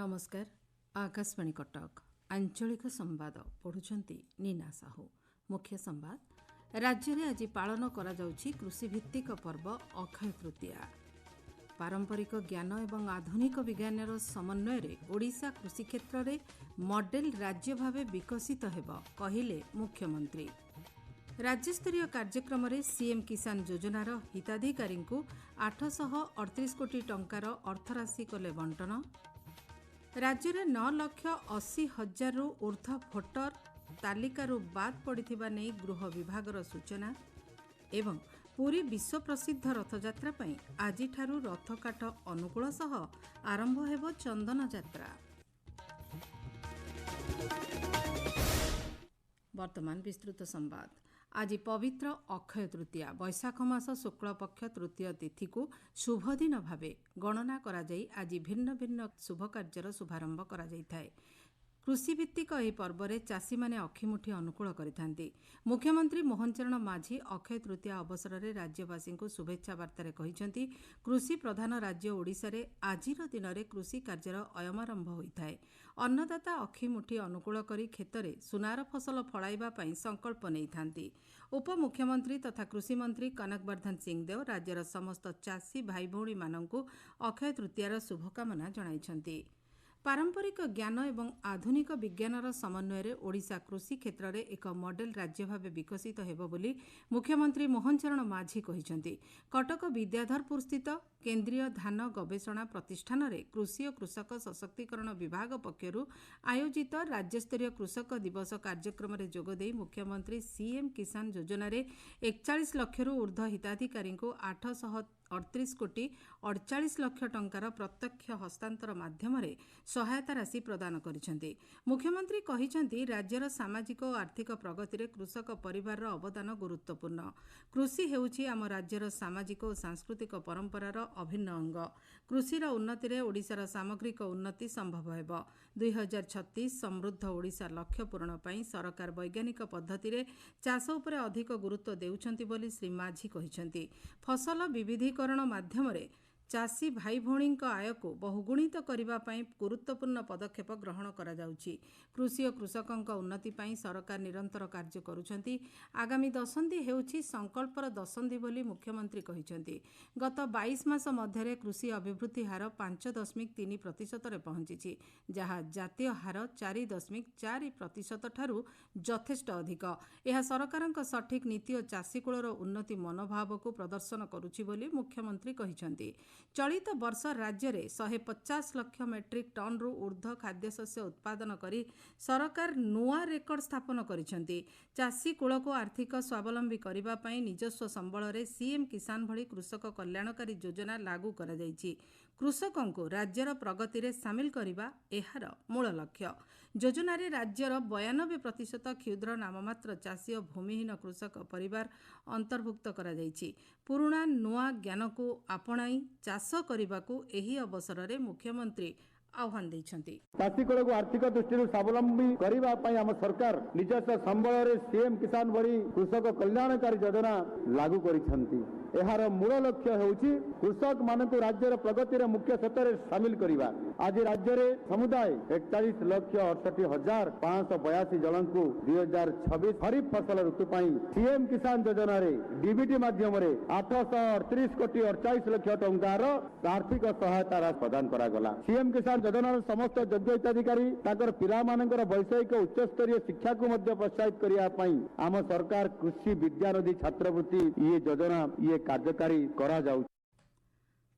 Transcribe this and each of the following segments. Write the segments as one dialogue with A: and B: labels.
A: नमस्कार। आकाशवाणी कटक आंचलिक संवाद पढ़ुछंती नीना साहू। मुख्य संवाद। राज्य में आज पालन करा जाउछि कृषिभित्तिक पर्व अक्षय तृतीया। पारंपरिक ज्ञान एवं आधुनिक विज्ञान समन्वय रे ओडिशा कृषि क्षेत्र में मॉडल राज्य भावे विकसित हेब कहिले मुख्यमंत्री। राज्यस्तरीय कार्यक्रम में सीएम किसान योजनार हिताधिकारी 838 कोटी टंकार अर्थराशि कले बंटन। राज्य में 9,80,000 ऊर्ध्व भोटर तालिकारु बाद पड़िथिबा नै गृह विभागर सूचना। एवं पुरी विश्व प्रसिद्ध रथयात्रा पई आजिठारु रथकाठ अनुकूल सह आरंभ हेब चंदन यात्रा। वर्तमान विस्तृत संवाद। आज पवित्र अक्षय तृतीया वैशाख मास शुक्ल पक्ष तृतीय तिथि को शुभ दिन भावे गणना करा जाई आज भिन्न भिन्न शुभ कार्यर शुभारंभ करा जाई थाए। कृषिभित्तिक ଏହି पर्वरे ଚାଷୀମାନେ ଅକ୍ଷିମୁଠି ଅନୁକୂଳ କରିଥାନ୍ତି। ମୁଖ୍ୟମନ୍ତ୍ରୀ ମୋହନ ଚରଣ ମାଝୀ ଅକ୍ଷୟ ତୃତୀୟା ଅବସରରେ ରାଜ୍ୟବାସୀଙ୍କୁ ଶୁଭେଚ୍ଛା ବାର୍ତ୍ତାରେ କହିଛନ୍ତି, କୃଷି ପ୍ରଧାନ ରାଜ୍ୟ ଓଡ଼ିଶାରେ ଆଜିର ଦିନରେ କୃଷି କାର୍ଯ୍ୟର ଅୟମାରମ୍ଭ ହୋଇଥାଏ। ଅନ୍ନଦାତା ଅକ୍ଷିମୁଠି ଅନୁକୂଳ କରି କ୍ଷେତରେ ସୁନାର ଫସଲ ଫଳାଇବା ପାଇଁ ସଂକଳ୍ପ ନେଇଥାନ୍ତି। ଉପମୁଖ୍ୟମନ୍ତ୍ରୀ ତଥା କୃଷିମନ୍ତ୍ରୀ କନକବର୍ଦ୍ଧନ ସିଂହଦେଓ ରାଜ୍ୟର ସମସ୍ତ ଚାଷୀ ଭାଇ ଭଉଣୀମାନଙ୍କୁ ଅକ୍ଷୟ ତୃତୀୟାର ଶୁଭକାମନା ଜଣାଇଛନ୍ତି। पारंपरिक ज्ञान एवं आधुनिक विज्ञानर समन्वय ओडिशा कृषि क्षेत्र में एक मॉडल राज्य भावे विकसित हेब बोली मुख्यमंत्री मोहन चरण माझी कहिसेंति। कटक विद्याधरपुर स्थित केंद्रीय धान गवेषणा प्रतिष्ठान रे कृषि और कृषक सशक्तिकरण विभाग पक्षरु आयोजित राज्यस्तरीय कृषक दिवस कार्यक्रम रे जोगदेई मुख्यमंत्री सीएम किसान योजना रे 41 लाख ऊर्ध्व हिताधिकारी 838 कोटी 48 लाख टंकार प्रत्यक्ष हस्तांतर माध्यम सहायता राशि प्रदान करिसेंति। मुख्यमंत्री कहिसेंति राज्यर सामाजिक और आर्थिक प्रगति रे कृषक परिवार अवदान गुरुत्वपूर्ण। कृषि हेउछि आम राज्यर सामाजिक और सांस्कृतिक परंपरार अभिन्न अंग। कृषिर उन्नति रे ओडिशार सामग्रिक उन्नति संभव हेब। 2036 समृद्ध ओडिशा लक्ष्य पूरण पई सरकार वैज्ञानिक पद्धति रे चाष उपरे अधिक गुरुत्व देउछंती बोली श्री माझी कहिसेंति। फसल विविधीकरण माध्यम रे चाषी भाई भौणी आय को बहुगुणित करने पर गुरुत्वपूर्ण पदक्षेप ग्रहण करा जाउछि। कृषि और कृषकों उन्नति पर सरकार निरंतर कार्य करुछंती। आगामी दशंधि हेउछि संकल्पर दशंधि बोली मुख्यमंत्री कहिसेंति। गत 22 मास मध्य कृषि अभिवृद्धि हार 5.3% रे पहुंची, जहाँ जातीय हार 4.4% ठारू यथेष्ट अधिक। यह सरकारक सठिक नीति और चाषी कूलर उन्नति मनोभाव को प्रदर्शन करुछि बोली मुख्यमंत्री कहिसेंति। चलित वर्ष राज्य में 150 लाख मेट्रिक टन रु ऊर्ध्व खाद्यशस्य उत्पादन करी सरकार नुआ रेकर्ड स्थापन करिसेंति। चाषी कूल को आर्थिक स्वावलंबी करबा पई निजस्व संबल रे सीएम किसान भली कृषक कल्याणकारी योजना लागू करा जायछि। कृषकों को राज्यर प्रगति रे सामिल करबा एहार मूल लक्ष्य। योजना रे राज्यर 92% क्षुद्र नाममात्र चाषी और भूमिहीन कृषक परिवार अंतर्भुक्त करा जायछि। पुराना नुआ ज्ञान को आपणाई चाष करने एही अवसर में मुख्यमंत्री आह्वान देइछंती।
B: चाषी कूल को आर्थिक दृष्टि स्वावलंबी करने आम सरकार निजस्व संबल रे सीएम किसान भली कृषक कल्याणकारी योजना लागू करिसेंति। एहार मूल लक्ष्य हेउछि कृषक मानक राज्यर प्रगति रे मुख्य क्षेत्र में सामिल करबा। आज राज्य में समुदाय 41,68,582 जन को 2026 खरीफ फसल ऋतु पाई सीएम किसान योजना रे डीबीटी माध्यम रे 838 कोटी 48 लाख टंकार आर्थिक सहायता राशि प्रदान करा गला। सीएम किसान योजना समस्त योग्य हिताधिकारी ताकर पिला मानकर वैषयिक उच्चस्तरीय शिक्षा को मध्य प्रोत्साहित करिया पई आम सरकार कृषि विज्ञान छात्रवृत्ति ये योजना ये कार्यकारी करा जाउ।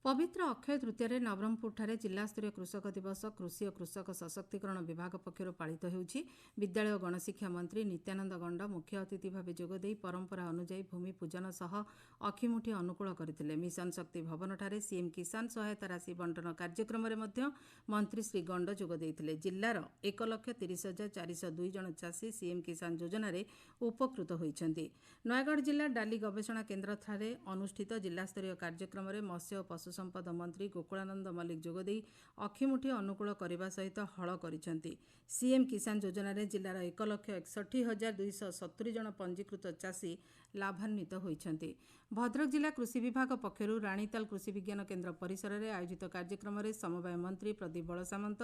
A: पवित्र अक्षय तृतीय नवरंगपुर जिलास्तरीय कृषक दिवस कृषि और कृषक सशक्तिकरण विभाग पक्षर पालित होउछि। विद्यालय और गणशिक्षा मंत्री नित्यानंद गंड मुख्य अतिथि भाव जोगदे परंपरा अनुଯାयी भूमि पूजन सह अक्षिमुठी अनुकूल करथिले। मिशन शक्ति भवन ठारे सीएम किसान सहायता राशि बंटन कार्यक्रम रे मध्य मंत्री श्री गंड जोगदेइथिले। जिल्लार 1,30,402 जन चाषी सीएम किसान योजना रे उपकृत होइछन्ति। नयागढ़ जिला डाली गवेषणा केन्द्र ठारे अनुष्ठित जिलास्तरीय कार्यक्रम रे मत्स्य और पशु ପଶु ସମ୍ପଦ ମନ୍ତ୍ରୀ ଗୋକୁଳାନନ୍ଦ ମଲ୍ଲିକ ଯୋଗଦେଇ ଅକ୍ଷିମୁଠି ଅନୁକୂଳ କରିବା ସହିତ ହଳ କରିଛନ୍ତି। ସିଏମ୍ କିଷାନ ଯୋଜନାରେ ଜିଲ୍ଲାର 1,61,270 ଜଣ ପଞ୍ଜୀକୃତ ଚାଷୀ ଲାଭାନ୍ୱିତ ହୋଇଛନ୍ତି। ଭଦ୍ରକ ଜିଲ୍ଲା କୃଷି ବିଭାଗ ପକ୍ଷରୁ ରାଣୀତାଲ କୃଷି ବିଜ୍ଞାନ କେନ୍ଦ୍ର ପରିସରରେ ଆୟୋଜିତ କାର୍ଯ୍ୟକ୍ରମରେ ସମବାୟ ମନ୍ତ୍ରୀ ପ୍ରଦୀପ ବଳସାମନ୍ତ,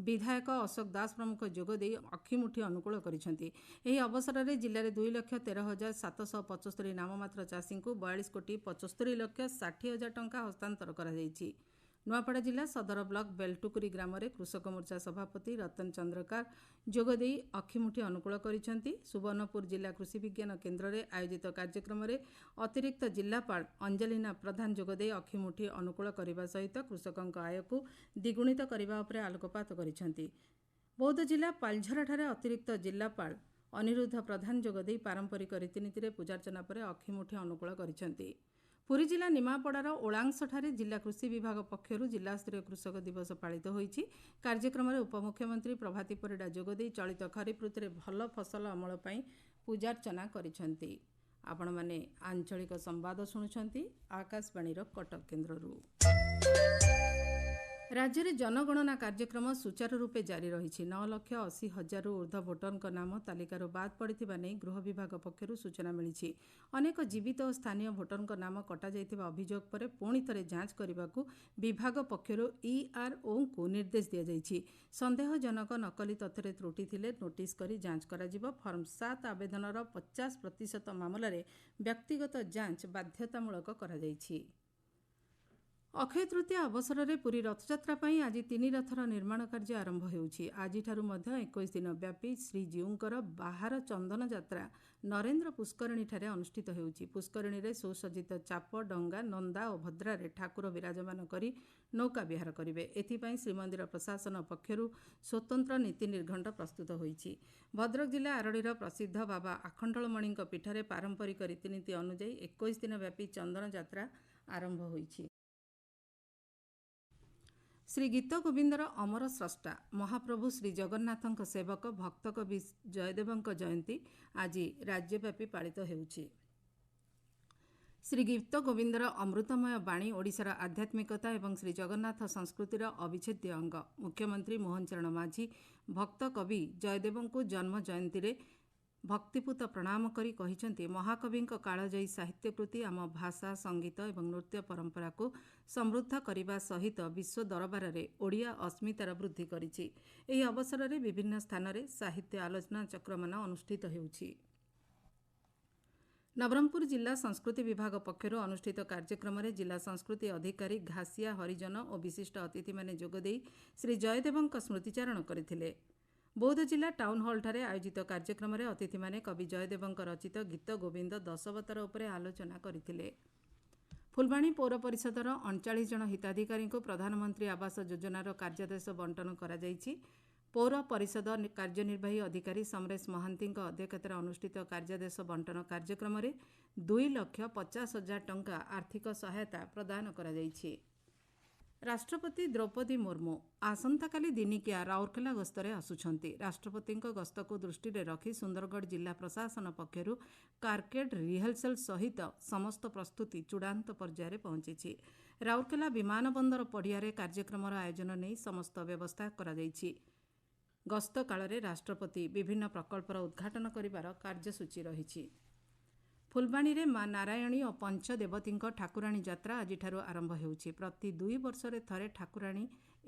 A: ବିଧାୟକ ଅଶୋକ ଦାସ ପ୍ରମୁଖ ଯୋଗଦେଇ ଅକ୍ଷିମୁଠି ଅନୁକୂଳ କରିଛନ୍ତି। ଏହି ଅବସରରେ ଜିଲ୍ଲାରେ 2,13,775 ନାମମାତ୍ର ଚାଷୀଙ୍କୁ 42,75,60,000 ଟଙ୍କା ହସ୍ତାନ୍ତର କରାଯାଇଛି। ନୂଆପଡ଼ା ଜିଲ୍ଲା ସଦର ବ୍ଲକ ବେଲଟୁକୁରି ଗ୍ରାମରେ କୃଷକ ମୋର୍ଚ୍ଚା ସଭାପତି ରତନ ଚନ୍ଦ୍ରକାର ଯୋଗଦେଇ ଅକ୍ଷିମୁଠି ଅନୁକୂଳ କରିଛନ୍ତି। ସୁବର୍ଣ୍ଣପୁର ଜିଲ୍ଲା କୃଷି ବିଜ୍ଞାନ କେନ୍ଦ୍ରରେ ଆୟୋଜିତ କାର୍ଯ୍ୟକ୍ରମରେ ଅତିରିକ୍ତ ଜିଲ୍ଲାପାଳ ଅଞ୍ଜଲିନା ପ୍ରଧାନ ଯୋଗଦେଇ ଅକ୍ଷିମୁଠି ଅନୁକୂଳ କରିବା ସହିତ କୃଷକଙ୍କ ଆୟକୁ ଦ୍ୱିଗୁଣିତ କରିବା ଉପରେ ଆଲୋକପାତ କରିଛନ୍ତି। ବୌଦ୍ଧ ଜିଲ୍ଲା ପାଲଝରାଠାରେ ଅତିରିକ୍ତ ଜିଲ୍ଲାପାଳ ଅନିରୁଦ୍ଧ ପ୍ରଧାନ ଯୋଗଦେଇ ପାରମ୍ପରିକ ରୀତିନୀତିରେ ପୂଜାର୍ଚ୍ଚନା ପରେ ଅକ୍ଷିମୁଠି ଅନୁକୂଳ କରିଛନ୍ତି। ପୁରୀ ଜିଲ୍ଲା ନିମାପଡ଼ାର ଓଳାଂଶଠାରେ ଜିଲ୍ଲା କୃଷି ବିଭାଗ ପକ୍ଷରୁ ଜିଲ୍ଲାସ୍ତରୀୟ କୃଷକ ଦିବସ ପାଳିତ ହୋଇଛି। କାର୍ଯ୍ୟକ୍ରମରେ ଉପମୁଖ୍ୟମନ୍ତ୍ରୀ ପ୍ରଭାତୀ ପରିଡ଼ା ଯୋଗଦେଇ ଚଳିତ ଖରିଫ ଋତୁରେ ଭଲ ଫସଲ ଅମଳ ପାଇଁ ପୂଜାର୍ଚ୍ଚନା କରିଛନ୍ତି। ଆପଣମାନେ ଆଞ୍ଚଳିକ ସମ୍ବାଦ ଶୁଣୁଛନ୍ତି ଆକାଶବାଣୀର କଟକ କେନ୍ଦ୍ରରୁ। ରାଜ୍ୟରେ ଜନଗଣନା କାର୍ଯ୍ୟକ୍ରମ ସୁଚାରୁ ରୂପେ ଜାରି ରହିଛି। 9,80,000ରୁ ଊର୍ଦ୍ଧ୍ୱ ଭୋଟରଙ୍କ ନାମ ତାଲିକାରୁ ବାଦ୍ ପଡ଼ିଥିବା ନେଇ ଗୃହ ବିଭାଗ ପକ୍ଷରୁ ସୂଚନା ମିଳିଛି। ଅନେକ ଜୀବିତ ଓ ସ୍ଥାନୀୟ ଭୋଟରଙ୍କ ନାମ କଟାଯାଇଥିବା ଅଭିଯୋଗ ପରେ ପୁଣି ଥରେ ଯାଞ୍ଚ କରିବାକୁ ବିଭାଗ ପକ୍ଷରୁ ଇଆର୍ଓଙ୍କୁ ନିର୍ଦ୍ଦେଶ ଦିଆଯାଇଛି। ସନ୍ଦେହଜନକ ନକଲି ତଥ୍ୟରେ ତ୍ରୁଟି ଥିଲେ ନୋଟିସ୍ କରି ଯାଞ୍ଚ କରାଯିବ। ଫର୍ମ 7 ଆବେଦନର 50% ମାମଲାରେ ବ୍ୟକ୍ତିଗତ ଯାଞ୍ଚ ବାଧ୍ୟତାମୂଳକ କରାଯାଇଛି। ଅକ୍ଷୟ ତୃତୀୟା ଅବସରରେ ପୁରୀ ରଥଯାତ୍ରା ପାଇଁ ଆଜି 3 ରଥର ନିର୍ମାଣ କାର୍ଯ୍ୟ ଆରମ୍ଭ ହେଉଛି। ଆଜିଠାରୁ ମଧ୍ୟ 21 ଦିନ ବ୍ୟାପୀ ଶ୍ରୀଜୀଉଙ୍କର ବାହାର ଚନ୍ଦନ ଯାତ୍ରା ନରେନ୍ଦ୍ର ପୁଷ୍କରିଣୀଠାରେ ଅନୁଷ୍ଠିତ ହେଉଛି। ପୁଷ୍କରିଣୀରେ ସୁସଜ୍ଜିତ ଚାପ, ଡଙ୍ଗା, ନନ୍ଦା ଓ ଭଦ୍ରାରେ ଠାକୁର ବିରାଜମାନ କରି ନୌକା ବିହାର କରିବେ। ଏଥିପାଇଁ ଶ୍ରୀମନ୍ଦିର ପ୍ରଶାସନ ପକ୍ଷରୁ ସ୍ୱତନ୍ତ୍ର ନୀତି ନିର୍ଘଣ୍ଟ ପ୍ରସ୍ତୁତ ହୋଇଛି। ଭଦ୍ରକ ଜିଲ୍ଲା ଆରଡ଼ିର ପ୍ରସିଦ୍ଧ ବାବା ଆଖଣ୍ଡଳମଣିଙ୍କ ପୀଠରେ ପାରମ୍ପରିକ ରୀତିନୀତି ଅନୁଯାୟୀ 21 ଦିନ ବ୍ୟାପୀ ଚନ୍ଦନ ଯାତ୍ରା ଆରମ୍ଭ ହୋଇଛି। ଶ୍ରୀ ଗୀତ ଗୋବିନ୍ଦର ଅମର ସ୍ରଷ୍ଟା ମହାପ୍ରଭୁ ଶ୍ରୀ ଜଗନ୍ନାଥଙ୍କ ସେବକ ଭକ୍ତକବି ଜୟଦେବଙ୍କ ଜୟନ୍ତୀ ଆଜି ରାଜ୍ୟବ୍ୟାପୀ ପାଳିତ ହେଉଛି। ଶ୍ରୀ ଗୀତ ଗୋବିନ୍ଦର ଅମୃତମୟ ବାଣୀ ଓଡ଼ିଶାର ଆଧ୍ୟାତ୍ମିକତା ଏବଂ ଶ୍ରୀ ଜଗନ୍ନାଥ ସଂସ୍କୃତିର ଅବିଚ୍ଛେଦ୍ୟ ଅଙ୍ଗ। ମୁଖ୍ୟମନ୍ତ୍ରୀ ମୋହନ ଚରଣ ମାଝୀ ଭକ୍ତ କବି ଜୟଦେବଙ୍କୁ ଜନ୍ମ ଜୟନ୍ତୀରେ ଭକ୍ତିପୂତ ପ୍ରଣାମ କରି କହିଛନ୍ତି, ମହାକବିଙ୍କ କାଳଜୟୀ ସାହିତ୍ୟକୃତି ଆମ ଭାଷା, ସଙ୍ଗୀତ ଏବଂ ନୃତ୍ୟ ପରମ୍ପରାକୁ ସମୃଦ୍ଧ କରିବା ସହିତ ବିଶ୍ୱ ଦରବାରରେ ଓଡ଼ିଆ ଅସ୍ମିତାର ବୃଦ୍ଧି କରିଛି। ଏହି ଅବସରରେ ବିଭିନ୍ନ ସ୍ଥାନରେ ସାହିତ୍ୟ ଆଲୋଚନା ଚକ୍ରମାନ ଅନୁଷ୍ଠିତ ହେଉଛି। ନବରଙ୍ଗପୁର ଜିଲ୍ଲା ସଂସ୍କୃତି ବିଭାଗ ପକ୍ଷରୁ ଅନୁଷ୍ଠିତ କାର୍ଯ୍ୟକ୍ରମରେ ଜିଲ୍ଲା ସଂସ୍କୃତି ଅଧିକାରୀ ଘାସିଆ ହରିଜନ ଓ ବିଶିଷ୍ଟ ଅତିଥିମାନେ ଯୋଗଦେଇ ଶ୍ରୀ ଜୟଦେବଙ୍କ ସ୍ମୃତିଚାରଣ କରିଥିଲେ। ବୌଦ୍ଧ ଜିଲ୍ଲା ଟାଉନ୍ ହଲ୍ଠାରେ ଆୟୋଜିତ କାର୍ଯ୍ୟକ୍ରମରେ ଅତିଥିମାନେ କବି ଜୟଦେବଙ୍କ ରଚିତ ଗୀତ ଗୋବିନ୍ଦ ଦଶବତାର ଉପରେ ଆଲୋଚନା କରିଥିଲେ। ଫୁଲବାଣୀ ପୌର ପରିଷଦର 39 ଜଣ ହିତାଧିକାରୀଙ୍କୁ ପ୍ରଧାନମନ୍ତ୍ରୀ ଆବାସ ଯୋଜନାର କାର୍ଯ୍ୟାଦେଶ ବଣ୍ଟନ କରାଯାଇଛି। ପୌର ପରିଷଦ କାର୍ଯ୍ୟନିର୍ବାହୀ ଅଧିକାରୀ ସମରେଶ ମହାନ୍ତିଙ୍କ ଅଧ୍ୟକ୍ଷତାରେ ଅନୁଷ୍ଠିତ କାର୍ଯ୍ୟାଦେଶ ବଣ୍ଟନ କାର୍ଯ୍ୟକ୍ରମରେ 2,50,000 ଟଙ୍କା ଆର୍ଥିକ ସହାୟତା ପ୍ରଦାନ କରାଯାଇଛି। ରାଷ୍ଟ୍ରପତି ଦ୍ରୌପଦୀ ମୁର୍ମୁ ଆସନ୍ତାକାଲି ଦିନିକିଆ ରାଉରକେଲା ଗସ୍ତରେ ଆସୁଛନ୍ତି। ରାଷ୍ଟ୍ରପତିଙ୍କ ଗସ୍ତକୁ ଦୃଷ୍ଟିରେ ରଖି ସୁନ୍ଦରଗଡ଼ ଜିଲ୍ଲା ପ୍ରଶାସନ ପକ୍ଷରୁ କାରକେଡ୍ ରିହର୍ସାଲ ସହିତ ସମସ୍ତ ପ୍ରସ୍ତୁତି ଚୂଡ଼ାନ୍ତ ପର୍ଯ୍ୟାୟରେ ପହଞ୍ଚିଛି। ରାଉରକେଲା ବିମାନ ବନ୍ଦର ପଡ଼ିଆରେ କାର୍ଯ୍ୟକ୍ରମର ଆୟୋଜନ ନେଇ ସମସ୍ତ ବ୍ୟବସ୍ଥା କରାଯାଇଛି। ଗସ୍ତ କାଳରେ ରାଷ୍ଟ୍ରପତି ବିଭିନ୍ନ ପ୍ରକଳ୍ପର ଉଦ୍ଘାଟନ କରିବାର କାର୍ଯ୍ୟସୂଚୀ ରହିଛି। ଫୁଲବାଣୀରେ ମା ନାରାୟଣୀ ଓ ପଞ୍ଚଦେବତୀଙ୍କ ଠାକୁରାଣୀ ଯାତ୍ରା ଆଜିଠାରୁ ଆରମ୍ଭ ହେଉଛି। ପ୍ରତି 2 ବର୍ଷରେ ଥରେ ଠାକୁରାଣୀ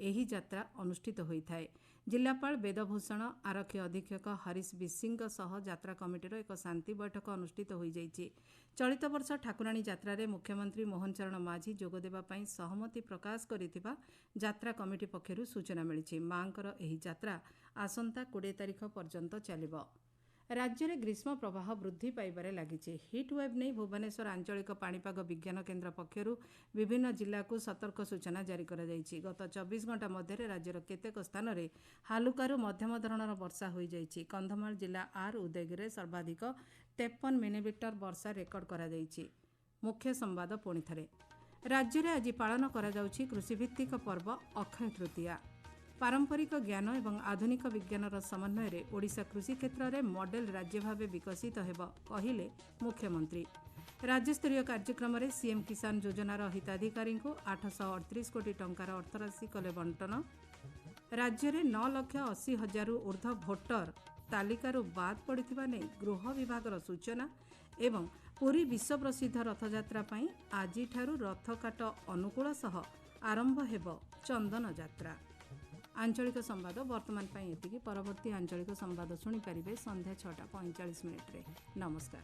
A: ଏହି ଯାତ୍ରା ଅନୁଷ୍ଠିତ ହୋଇଥାଏ। ଜିଲ୍ଲାପାଳ ବେଦଭୂଷଣ, ଆରକ୍ଷୀ ଅଧୀକ୍ଷକ ହରିଶ ବିଶିଙ୍କ ସହ ଯାତ୍ରା କମିଟିର ଏକ ଶାନ୍ତି ବୈଠକ ଅନୁଷ୍ଠିତ ହୋଇଯାଇଛି। ଚଳିତ ବର୍ଷ ଠାକୁରାଣୀ ଯାତ୍ରାରେ ମୁଖ୍ୟମନ୍ତ୍ରୀ ମୋହନ ଚରଣ ମାଝୀ ଯୋଗଦେବା ପାଇଁ ସହମତି ପ୍ରକାଶ କରିଥିବା ଯାତ୍ରା କମିଟି ପକ୍ଷରୁ ସୂଚନା ମିଳିଛି। ମାଙ୍କର ଏହି ଯାତ୍ରା ଆସନ୍ତା 20 ତାରିଖ ପର୍ଯ୍ୟନ୍ତ ଚାଲିବ। ରାଜ୍ୟରେ ଗ୍ରୀଷ୍ମ ପ୍ରବାହ ବୃଦ୍ଧି ପାଇବାରେ ଲାଗିଛି। ହିଟ୍ ୱେଭ୍ ନେଇ ଭୁବନେଶ୍ୱର ଆଞ୍ଚଳିକ ପାଣିପାଗ ବିଜ୍ଞାନ କେନ୍ଦ୍ର ପକ୍ଷରୁ ବିଭିନ୍ନ ଜିଲ୍ଲାକୁ ସତର୍କ ସୂଚନା ଜାରି କରାଯାଇଛି। ଗତ 24 ଘଣ୍ଟା ମଧ୍ୟରେ ରାଜ୍ୟର କେତେକ ସ୍ଥାନରେ ହାଲୁକାରୁ ମଧ୍ୟମ ଧରଣର ବର୍ଷା ହୋଇଯାଇଛି। କନ୍ଧମାଳ ଜିଲ୍ଲା ଆର୍ ଉଦୟଗିରିରେ ସର୍ବାଧିକ 53 ମିଲିମିଟର ବର୍ଷା ରେକର୍ଡ କରାଯାଇଛି। ମୁଖ୍ୟ ସମ୍ବାଦ ପୁଣିଥରେ। ରାଜ୍ୟରେ ଆଜି ପାଳନ କରାଯାଉଛି କୃଷିଭିତ୍ତିକ ପର୍ବ ଅକ୍ଷୟ ତୃତୀୟା। पारंपरिक ज्ञान एवं आधुनिक विज्ञानर समन्वय ओडिशा कृषि क्षेत्र में मॉडल राज्य भाव विकसित हेब कहिले मुख्यमंत्री। राज्यस्तरीय कार्यक्रम में सीएम किसान योजनार हिताधिकारी को 838 कोटी टंकार अर्थराशि कले बंटन। राज्य में 9,80,000 ऊर्ध्व भोटर तालिकारु बाद पड़िथिबा नै गृह विभागर सूचना एवं पुरी विश्व प्रसिद्ध रथयात्रा पई आजिठारु रथकाट अनुकूल सह आरंभ हेब चंदन यात्रा। आंचलिक संवाद वर्तमान पई एतिकी। परवर्ती आंचलिक संवाद शुणी पारिबे संध्या 6:45 नमस्कार।